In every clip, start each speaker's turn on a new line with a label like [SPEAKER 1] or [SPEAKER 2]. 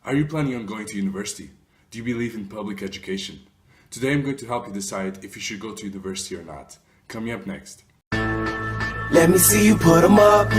[SPEAKER 1] Are you planning on going to university? Do you believe in public education? Today I'm going to help you decide if you should go to university or not. Coming up next.
[SPEAKER 2] Let me see you put 'em up.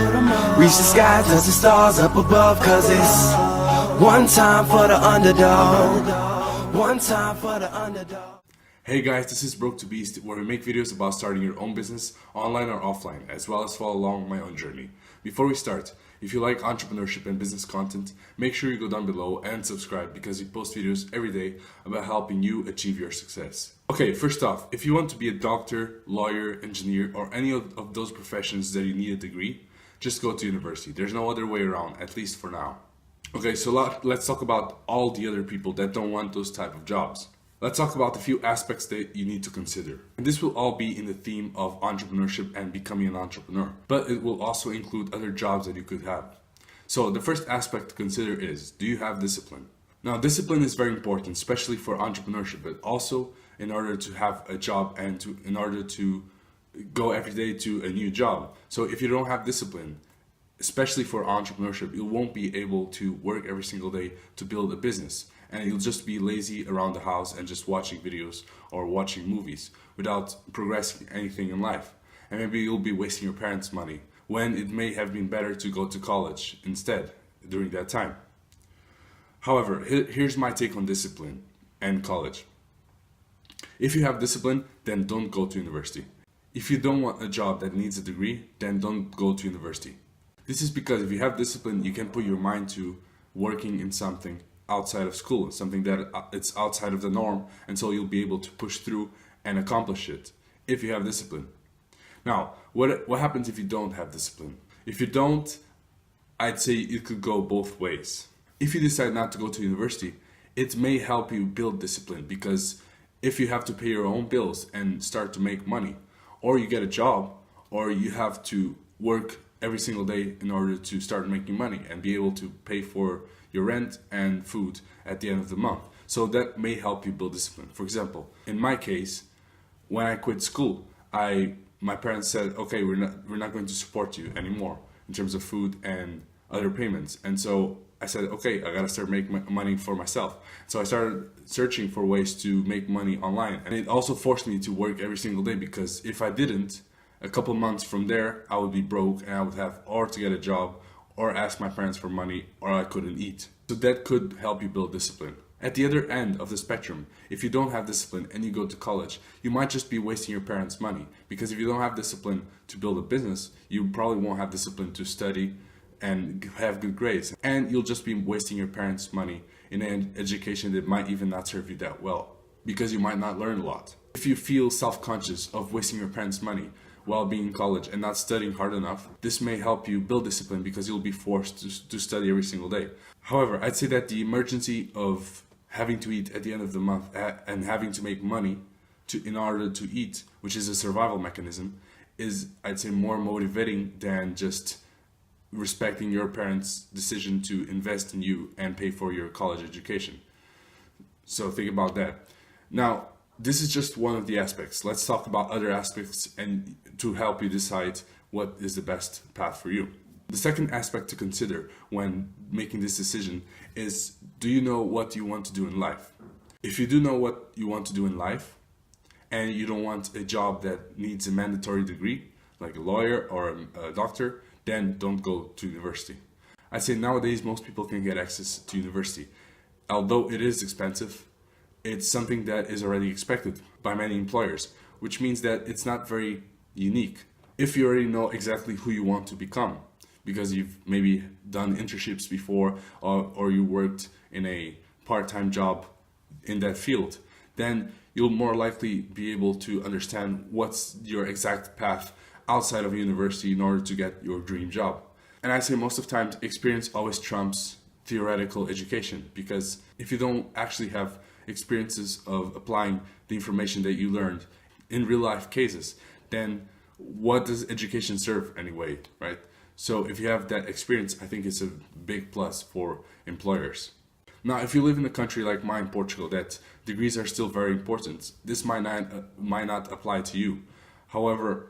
[SPEAKER 2] Reach the sky, touch the stars up above. Cause it's one time for the underdog. One time for the underdog.
[SPEAKER 1] Hey guys, this is Broke to Beast, where we make videos about starting your own business, online or offline, as well as follow along my own journey. Before we start, if you like entrepreneurship and business content, make sure you go down below and subscribe because we post videos every day about helping you achieve your success. Okay, first off, if you want to be a doctor, lawyer, engineer, or any of those professions that you need a degree, just go to university. There's no other way around, at least for now. Okay, so let's talk about all the other people that don't want those type of jobs. Let's talk about a few aspects that you need to consider. And this will all be in the theme of entrepreneurship and becoming an entrepreneur. But it will also include other jobs that you could have. So the first aspect to consider is, do you have discipline? Now, discipline is very important, especially for entrepreneurship, but also in order to have a job and in order to go every day to a new job. So if you don't have discipline, especially for entrepreneurship, you won't be able to work every single day to build a business. And you'll just be lazy around the house and just watching videos or watching movies without progressing anything in life. And maybe you'll be wasting your parents' money when it may have been better to go to college instead during that time. However, here's my take on discipline and college. If you have discipline, then don't go to university. If you don't want a job that needs a degree, then don't go to university. This is because if you have discipline, you can put your mind to working in something outside of school, something that it's outside of the norm, and so you'll be able to push through and accomplish it if you have discipline. Now, what happens if you don't have discipline? If you don't, I'd say it could go both ways. If you decide not to go to university, it may help you build discipline, because if you have to pay your own bills and start to make money, or you get a job, or you have to work every single day in order to start making money and be able to pay for your rent and food at the end of the month. So that may help you build discipline. For example, in my case, when I quit school, my parents said, okay, we're not going to support you anymore in terms of food and other payments. And so I said, okay, I gotta start making money for myself. So I started searching for ways to make money online. And it also forced me to work every single day, because if I didn't, a couple months from there, I would be broke and I would have or to get a job or ask my parents for money, or I couldn't eat. So that could help you build discipline. At the other end of the spectrum, if you don't have discipline and you go to college, you might just be wasting your parents' money, because if you don't have discipline to build a business, you probably won't have discipline to study and have good grades, and you'll just be wasting your parents' money in an education that might even not serve you that well, because you might not learn a lot. If you feel self-conscious of wasting your parents' money while being in college and not studying hard enough, this may help you build discipline, because you'll be forced to study every single day. However, I'd say that the emergency of having to eat at the end of the month and having to make money in order to eat, which is a survival mechanism, is, I'd say, more motivating than just respecting your parents' decision to invest in you and pay for your college education. So think about that. Now, this is just one of the aspects. Let's talk about other aspects and to help you decide what is the best path for you. The second aspect to consider when making this decision is, do you know what you want to do in life? If you do know what you want to do in life, and you don't want a job that needs a mandatory degree, like a lawyer or a doctor, then don't go to university. I'd say nowadays most people can get access to university. Although it is expensive, it's something that is already expected by many employers, which means that it's not very unique. If you already know exactly who you want to become, because you've maybe done internships before, or you worked in a part-time job in that field, then you'll more likely be able to understand what's your exact path outside of university in order to get your dream job. And I say most of the time, experience always trumps theoretical education, because if you don't actually have experiences of applying the information that you learned in real life cases, then what does education serve anyway, right? So if you have that experience, I think it's a big plus for employers. Now, if you live in a country like mine, Portugal, that degrees are still very important, this might not apply to you. However,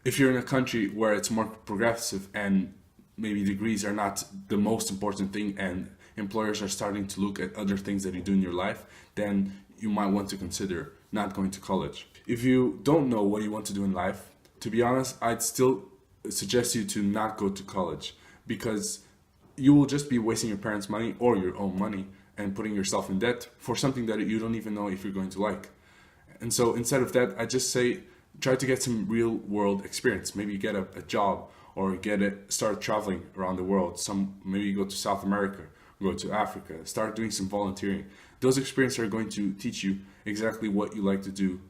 [SPEAKER 1] if you're in a country where it's more progressive and maybe degrees are not the most important thing and employers are starting to look at other things that you do in your life, then you might want to consider not going to college. If you don't know what you want to do in life, to be honest, I'd still suggest you to not go to college, because you will just be wasting your parents' money or your own money and putting yourself in debt for something that you don't even know if you're going to like. And so instead of that, I just say try to get some real world experience. Maybe get a job, or start traveling around the world. Maybe go to South America, go to Africa, start doing some volunteering. Those experiences are going to teach you exactly what you like to do,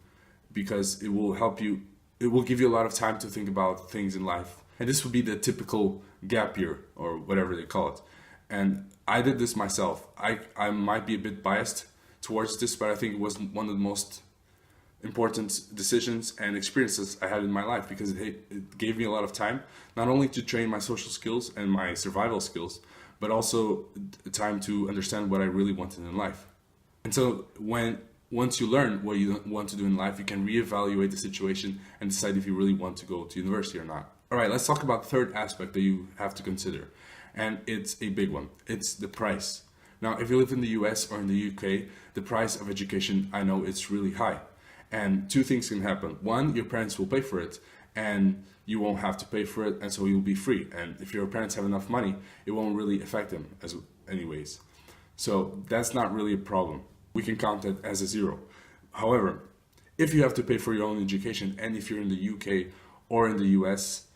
[SPEAKER 1] because it will help you. It will give you a lot of time to think about things in life. And this would be the typical gap year, or whatever they call it. And I did this myself. I might be a bit biased towards this, but I think it was one of the most important decisions and experiences I had in my life, because it gave me a lot of time, not only to train my social skills and my survival skills, but also time to understand what I really wanted in life. And so once you learn what you want to do in life, you can reevaluate the situation and decide if you really want to go to university or not. All right, let's talk about the third aspect that you have to consider. And it's a big one. It's the price. Now, if you live in the US or in the UK, the price of education, I know it's really high. And two things can happen. One, your parents will pay for it, and you won't have to pay for it, and so you'll be free. And if your parents have enough money, it won't really affect them anyways. So that's not really a problem. We can count it as a zero. However, if you have to pay for your own education, and if you're in the UK or in the US,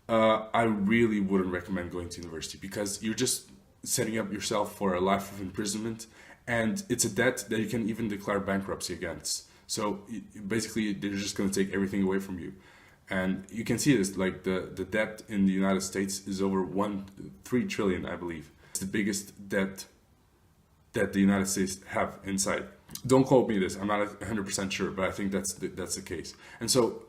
[SPEAKER 1] I really wouldn't recommend going to university, because you're just setting up yourself for a life of imprisonment, and it's a debt that you can even declare bankruptcy against. So basically, they're just going to take everything away from you. And you can see this, like the debt in the United States is over 3 trillion, I believe. It's the biggest debt that the United States have inside. Don't quote me this, I'm not 100% sure, but I think that's the case. And so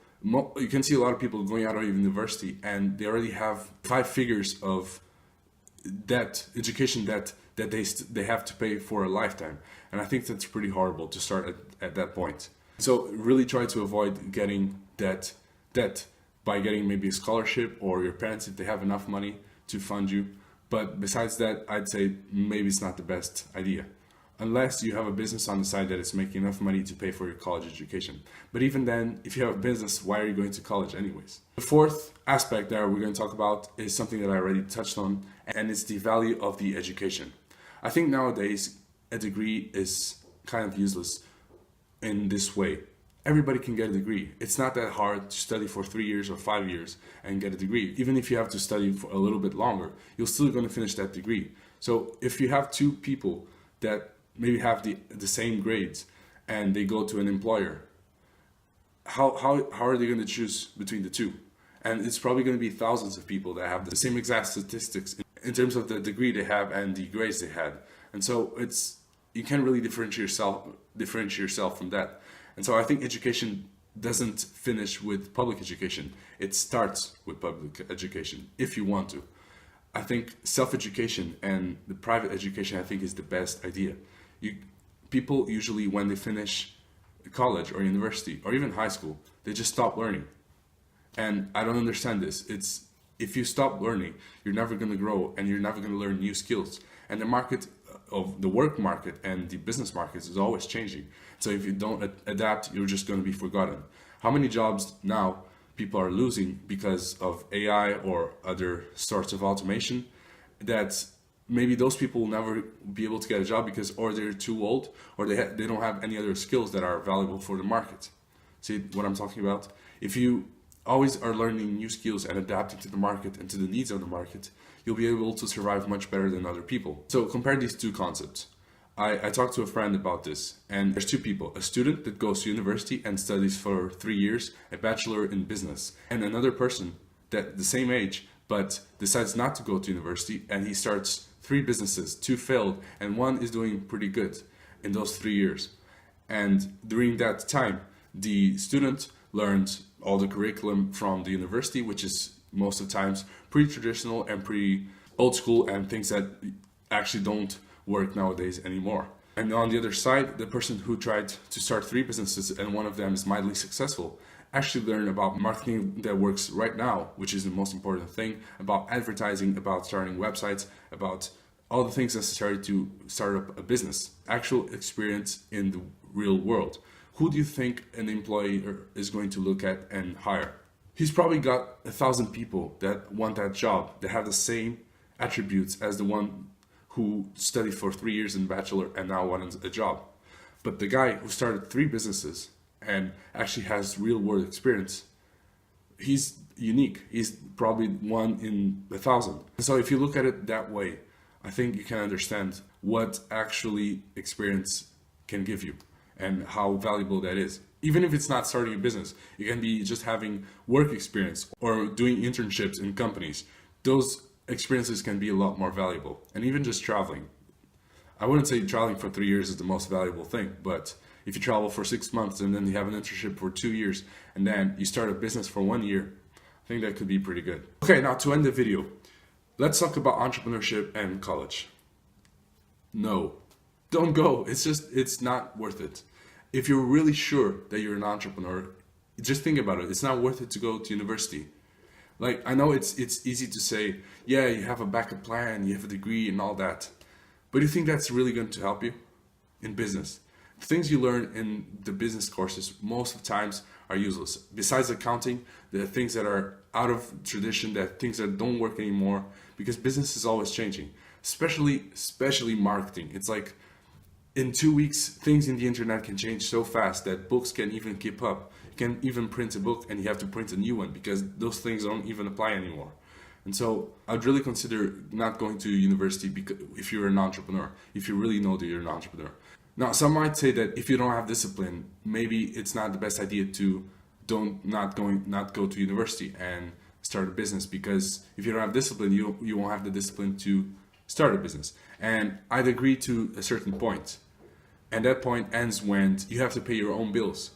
[SPEAKER 1] you can see a lot of people going out of university, and they already have 5 figures of debt, education debt, that they have to pay for a lifetime. And I think that's pretty horrible to start at that point. So really try to avoid getting debt by getting maybe a scholarship, or your parents, if they have enough money to fund you. But besides that, I'd say maybe it's not the best idea, unless you have a business on the side that is making enough money to pay for your college education. But even then, if you have a business, why are you going to college anyways? The fourth aspect that we're going to talk about is something that I already touched on, and it's the value of the education. I think nowadays a degree is kind of useless in this way. Everybody can get a degree. It's not that hard to study for 3 years or 5 years and get a degree. Even if you have to study for a little bit longer, you're still going to finish that degree. So if you have 2 people that maybe have the same grades, and they go to an employer, how are they going to choose between the 2? And it's probably going to be thousands of people that have the same exact statistics in terms of the degree they have and the grades they had. And so you can't really differentiate yourself from that. And so I think education doesn't finish with public education. It starts with public education, if you want to. I think self-education and the private education, I think, is the best idea. People usually, when they finish college or university or even high school, they just stop learning. And I don't understand this. If you stop learning, you're never going to grow, and you're never going to learn new skills. And the work market and the business markets is always changing. So if you don't adapt, you're just going to be forgotten. How many jobs now people are losing because of AI or other sorts of automation, that maybe those people will never be able to get a job because or they're too old, or they don't have any other skills that are valuable for the market. See what I'm talking about? If you always are learning new skills and adapting to the market and to the needs of the market, you'll be able to survive much better than other people. So compare these 2 concepts. I talked to a friend about this, and there's 2 people: a student that goes to university and studies for 3 years, a bachelor in business, and another person that the same age but decides not to go to university, and he starts 3 businesses, 2 failed, and 1 is doing pretty good in those 3 years. And during that time, the student learned all the curriculum from the university, which is most of the times pretty traditional and pretty old school, and things that actually don't work nowadays anymore. And on the other side, the person who tried to start 3 businesses and one of them is mildly successful actually learned about marketing that works right now, which is the most important thing, about advertising, about starting websites, about all the things necessary to start up a business, actual experience in the real world. Who do you think an employer is going to look at and hire? He's probably got 1,000 people that want that job, that have the same attributes as the one who studied for 3 years in bachelor and now wants a job. But the guy who started 3 businesses and actually has real world experience, he's unique. He's probably one in 1,000. So if you look at it that way, I think you can understand what actually experience can give you and how valuable that is. Even if it's not starting a business, it can be just having work experience or doing internships in companies. Those experiences can be a lot more valuable. And even just traveling. I wouldn't say traveling for 3 years is the most valuable thing, but if you travel for 6 months and then you have an internship for 2 years and then you start a business for 1 year, I think that could be pretty good. Okay, now to end the video, let's talk about entrepreneurship and college. No, don't go. It's not worth it. If you're really sure that you're an entrepreneur, just think about it. It's not worth it to go to university. Like, I know it's easy to say, yeah, you have a backup plan, you have a degree and all that. But do you think that's really going to help you in business? The things you learn in the business courses most of the times are useless. Besides accounting, the things that are out of tradition, that things that don't work anymore, because business is always changing, especially marketing. It's like in 2 weeks, things in the internet can change so fast that books can't even keep up. You can even print a book and you have to print a new one because those things don't even apply anymore. And so I'd really consider not going to university if you're an entrepreneur, if you really know that you're an entrepreneur. Now, some might say that if you don't have discipline, maybe it's not the best idea to not go to university and start a business, because if you don't have discipline, you won't have the discipline to start a business. And I'd agree to a certain point. And that point ends when you have to pay your own bills.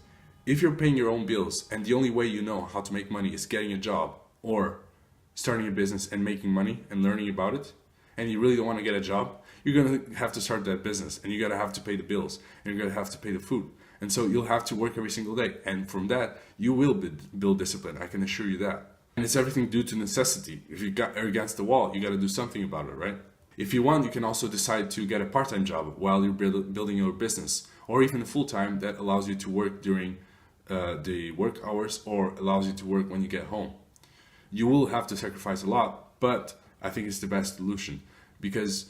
[SPEAKER 1] If you're paying your own bills and the only way you know how to make money is getting a job or starting a business and making money and learning about it, and you really don't want to get a job, you're going to have to start that business and you're going to have to pay the bills and you're going to have to pay the food. And so you'll have to work every single day. And from that, you will build discipline. I can assure you that. And it's everything due to necessity. If you are against the wall, you got to do something about it, right? If you want, you can also decide to get a part-time job while you're building your business, or even a full-time that allows you to work during the work hours or allows you to work when you get home. You will have to sacrifice a lot, but I think it's the best solution, because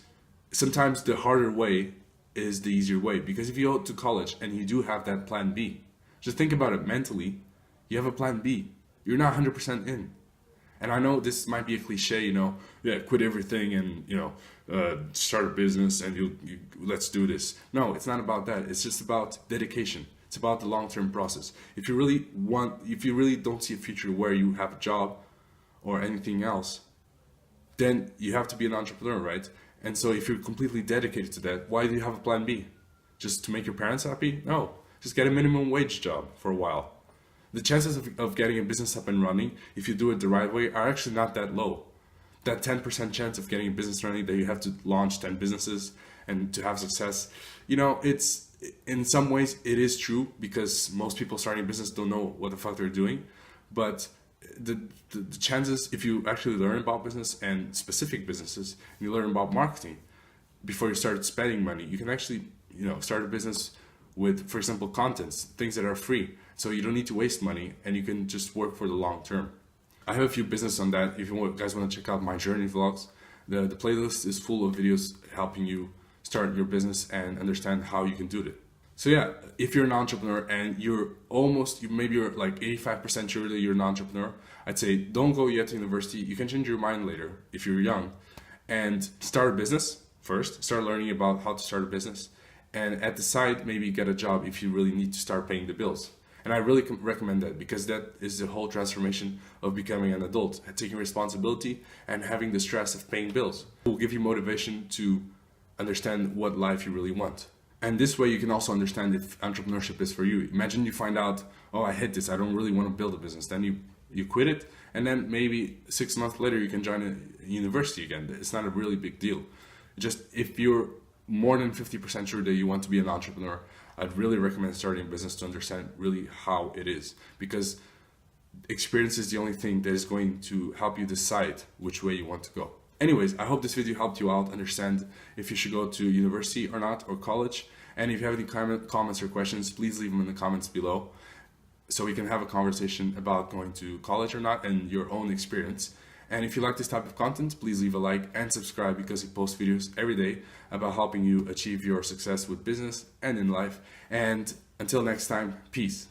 [SPEAKER 1] sometimes the harder way is the easier way. Because if you go to college and you do have that plan B, just think about it mentally, you have a plan B. You're not 100% in. And I know this might be a cliche, quit everything and, start a business and let's do this. No, it's not about that. It's just about dedication. It's about the long-term process. If you really don't see a future where you have a job or anything else, then you have to be an entrepreneur, right? And so if you're completely dedicated to that, why do you have a plan B? Just to make your parents happy? No, just get a minimum wage job for a while. The chances of getting a business up and running, if you do it the right way, are actually not that low. That 10% chance of getting a business running, that you have to launch 10 businesses and to have success, it's in some ways it is true, because most people starting a business don't know what the fuck they're doing. But the chances, if you actually learn about business and specific businesses, and you learn about marketing before you start spending money, you can actually start a business with, for example, contents, things that are free. So you don't need to waste money and you can just work for the long term. I have a few business on that. If you guys want to check out my journey vlogs, the playlist is full of videos helping you start your business and understand how you can do it. So yeah, if you're an entrepreneur and maybe you're like 85% sure that you're an entrepreneur, I'd say don't go yet to university. You can change your mind later if you're young, and start a business first. Start learning about how to start a business, and at the side maybe get a job if you really need to start paying the bills. And I really recommend that, because that is the whole transformation of becoming an adult, taking responsibility and having the stress of paying bills. It will give you motivation to understand what life you really want. And this way you can also understand if entrepreneurship is for you. Imagine you find out, oh, I hate this, I don't really want to build a business. Then you quit it, and then maybe 6 months later you can join a university again. It's not a really big deal. Just if you're more than 50% sure that you want to be an entrepreneur, I'd really recommend starting a business to understand really how it is, because experience is the only thing that is going to help you decide which way you want to go. Anyways, I hope this video helped you out understand if you should go to university or not, or college. And if you have any comments or questions, please leave them in the comments below so we can have a conversation about going to college or not and your own experience. And if you like this type of content, please leave a like and subscribe, because we post videos every day about helping you achieve your success with business and in life. And until next time, peace.